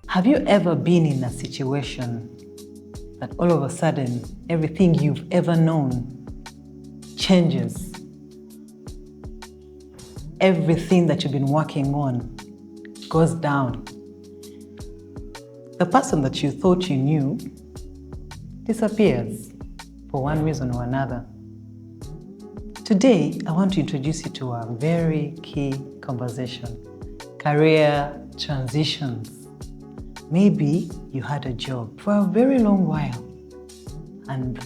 Have you ever been in a situation that all of a sudden everything you've ever known changes? Everything that you've been working on goes down. The person that you thought you knew disappears for one reason or another. Today, I want to introduce you to a very key conversation: career transitions. Maybe you had a job for a very long while and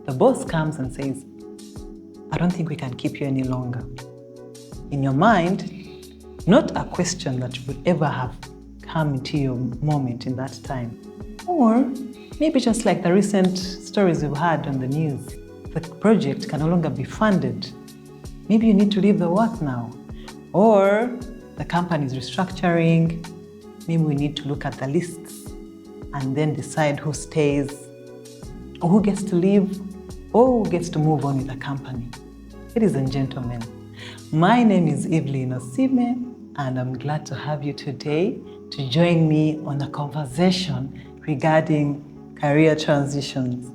the boss comes and says, "I don't think we can keep you any longer." In your mind, not a question that would ever have come into your moment in that time. Or maybe just like the recent stories we've had on the news, the project can no longer be funded. Maybe you need to leave the work now. Or the company is restructuring. Maybe we need to look at the lists and then decide who stays, or who gets to leave, or who gets to move on with the company. Ladies and gentlemen, my name is Evelyn Osime, and I'm glad to have you today to join me on a conversation regarding career transitions.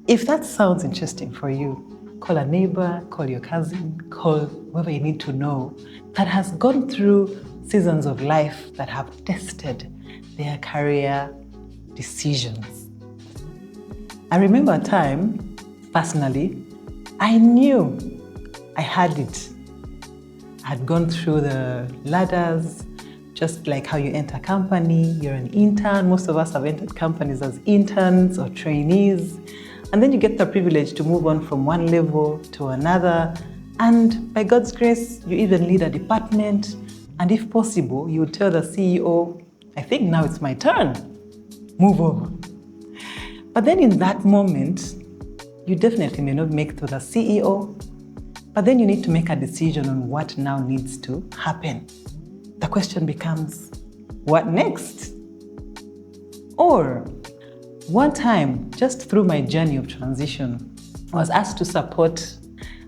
If that sounds interesting for you, call a neighbor, call your cousin, call whoever you need to know that has gone through seasons of life that have tested their career decisions. I remember a time, personally, I knew I had it. I had gone through the ladders, just like how you enter a company, you're an intern. Most of us have entered companies as interns or trainees. And then you get the privilege to move on from one level to another. And by God's grace, you even lead a department. And if possible, you would tell the CEO, "I think now it's my turn. Move over." But then in that moment, you definitely may not make it to the CEO, but then you need to make a decision on what now needs to happen. The question becomes, what next? Or one time, just through my journey of transition, I was asked to support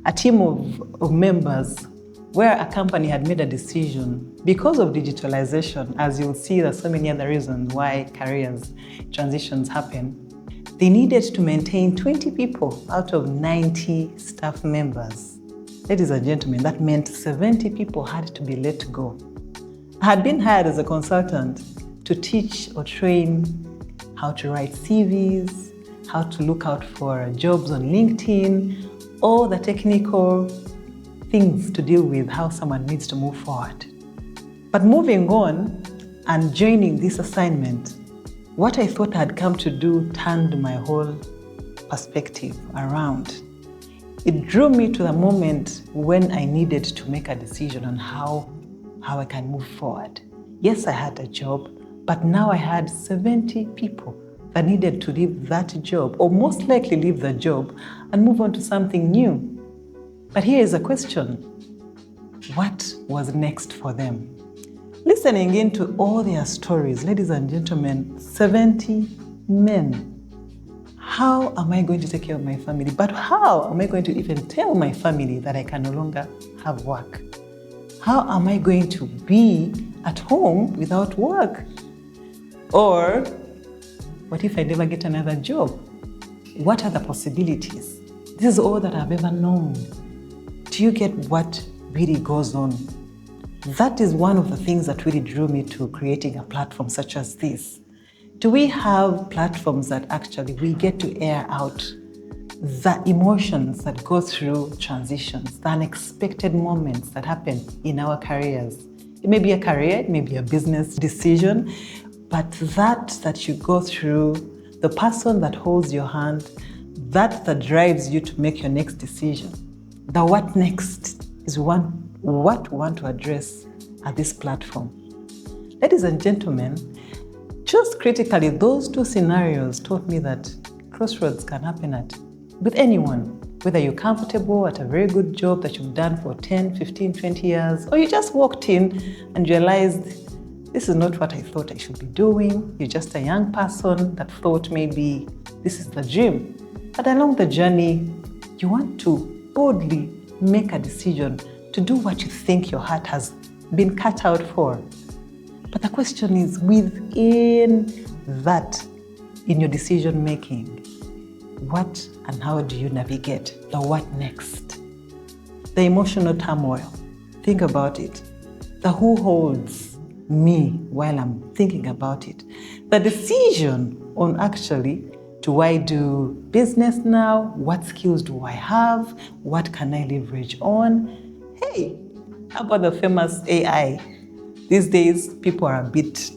a team of members where a company had made a decision because of digitalization. As you'll see, there's so many other reasons why careers transitions happen. They needed to maintain 20 people out of 90 staff members. Ladies and gentlemen, that meant 70 people had to be let go. I had been hired as a consultant to teach or train how to write CVs, how to look out for jobs on LinkedIn, all the technical things to deal with how someone needs to move forward. But moving on and joining this assignment, what I thought I had come to do turned my whole perspective around. It drew me to the moment when I needed to make a decision on how I can move forward. Yes, I had a job, but now I had 70 people that needed to leave that job, or most likely leave the job and move on to something new. But here is a question: what was next for them? Listening into all their stories, ladies and gentlemen, 70 men. How am I going to take care of my family? But how am I going to even tell my family that I can no longer have work? How am I going to be at home without work? Or what if I never get another job? What are the possibilities? This is all that I've ever known. Do you get what really goes on? That is one of the things that really drew me to creating a platform such as this. Do we have platforms that actually we get to air out the emotions that go through transitions, the unexpected moments that happen in our careers? It may be a career, it may be a business decision, but that you go through, the person that holds your hand, that drives you to make your next decision. The what next is what we want to address at this platform. Ladies and gentlemen, just critically, those two scenarios taught me that crossroads can happen with anyone, whether you're comfortable at a very good job that you've done for 10, 15, 20 years, or you just walked in and realized, this is not what I thought I should be doing. You're just a young person that thought maybe this is the dream. But along the journey, you want to boldly make a decision to do what you think your heart has been cut out for. But the question is, within that, in your decision making, what and how do you navigate the what next? The emotional turmoil. Think about it. The who holds me while I'm thinking about it. The decision on actually, do I do business now? What skills do I have? What can I leverage on? Hey, how about the famous AI? These days, people are a bit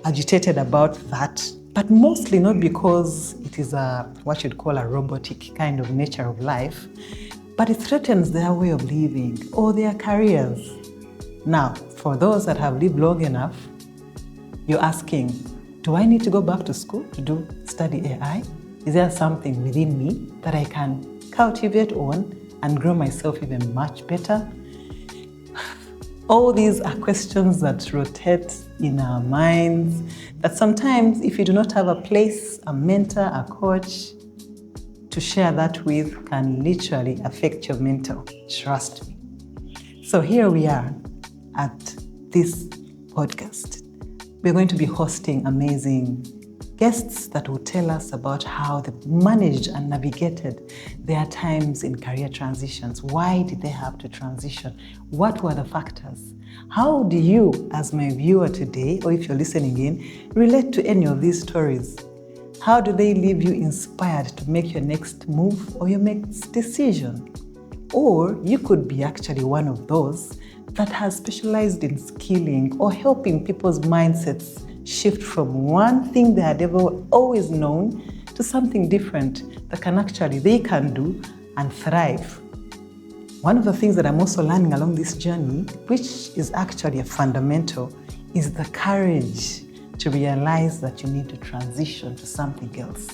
agitated about that, but mostly not because it is what you'd call a robotic kind of nature of life, but it threatens their way of living or their careers. Now, for those that have lived long enough, you're asking, do I need to go back to school to study AI? Is there something within me that I can cultivate on and grow myself even much better? All these are questions that rotate in our minds, that sometimes if you do not have a place, a mentor, a coach to share that with, can literally affect your mental. Trust me. So here we are at this podcast. We're going to be hosting amazing guests that will tell us about how they managed and navigated their times in career transitions. Why did they have to transition? What were the factors? How do you, as my viewer today, or if you're listening in, relate to any of these stories? How do they leave you inspired to make your next move or your next decision? Or you could be actually one of those that has specialized in skilling or helping people's mindsets shift from one thing they had ever always known to something different that they can do and thrive. One of the things that I'm also learning along this journey, which is actually a fundamental, is the courage to realize that you need to transition to something else.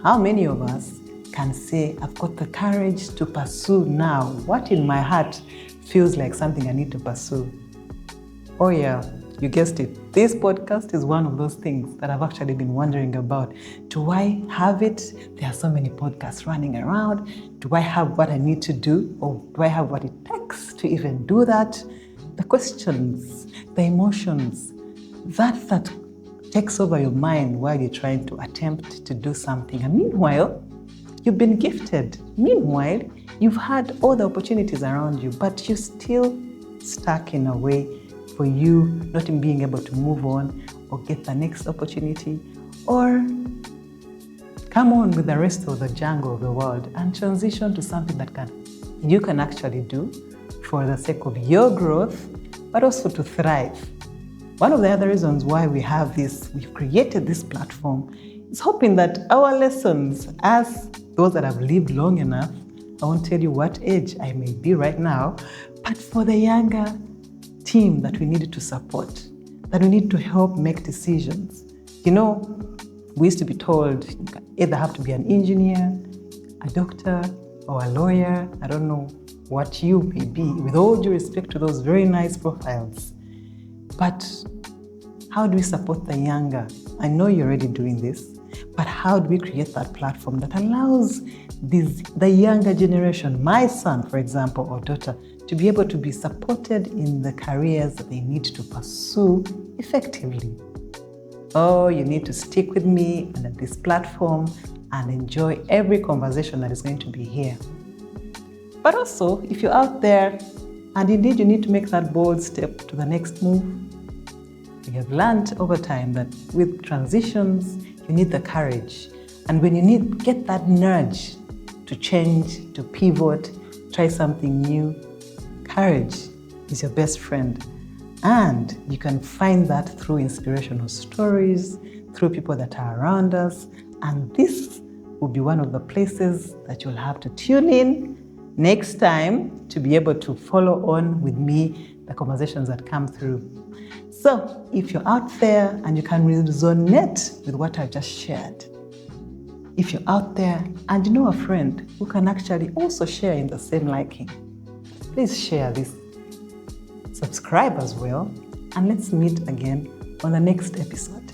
How many of us can say, I've got the courage to pursue now what in my heart feels like something I need to pursue? Oh yeah, you guessed it. This podcast is one of those things that I've actually been wondering about. Do I have it? There are so many podcasts running around. Do I have what I need to do? Or do I have what it takes to even do that? The questions, the emotions, that takes over your mind while you're trying to attempt to do something. And meanwhile, you've been gifted. Meanwhile, you've had all the opportunities around you, but you're still stuck in a way for you not in being able to move on or get the next opportunity or come on with the rest of the jungle of the world and transition to something that you can actually do for the sake of your growth, but also to thrive. One of the other reasons why we've created this platform is hoping that our lessons, as those that have lived long enough, I won't tell you what age I may be right now, but for the younger team that we needed to support, that we need to help make decisions. You know, we used to be told you either have to be an engineer, a doctor, or a lawyer. I don't know what you may be, with all due respect to those very nice profiles. But how do we support the younger? I know you're already doing this, but how do we create that platform that allows the younger generation, my son, for example, or daughter, to be able to be supported in the careers that they need to pursue effectively? Oh, you need to stick with me and at this platform and enjoy every conversation that is going to be here. But also, if you're out there and indeed you need to make that bold step to the next move, we have learned over time that with transitions, you need the courage. And when you get that nudge to change, to pivot, try something new, courage is your best friend. And you can find that through inspirational stories, through people that are around us. And this will be one of the places that you'll have to tune in next time to be able to follow on with me the conversations that come through. So if you're out there and you can resonate with what I've just shared, if you're out there and you know a friend who can actually also share in the same liking, please share this. Subscribe as well, and let's meet again on the next episode.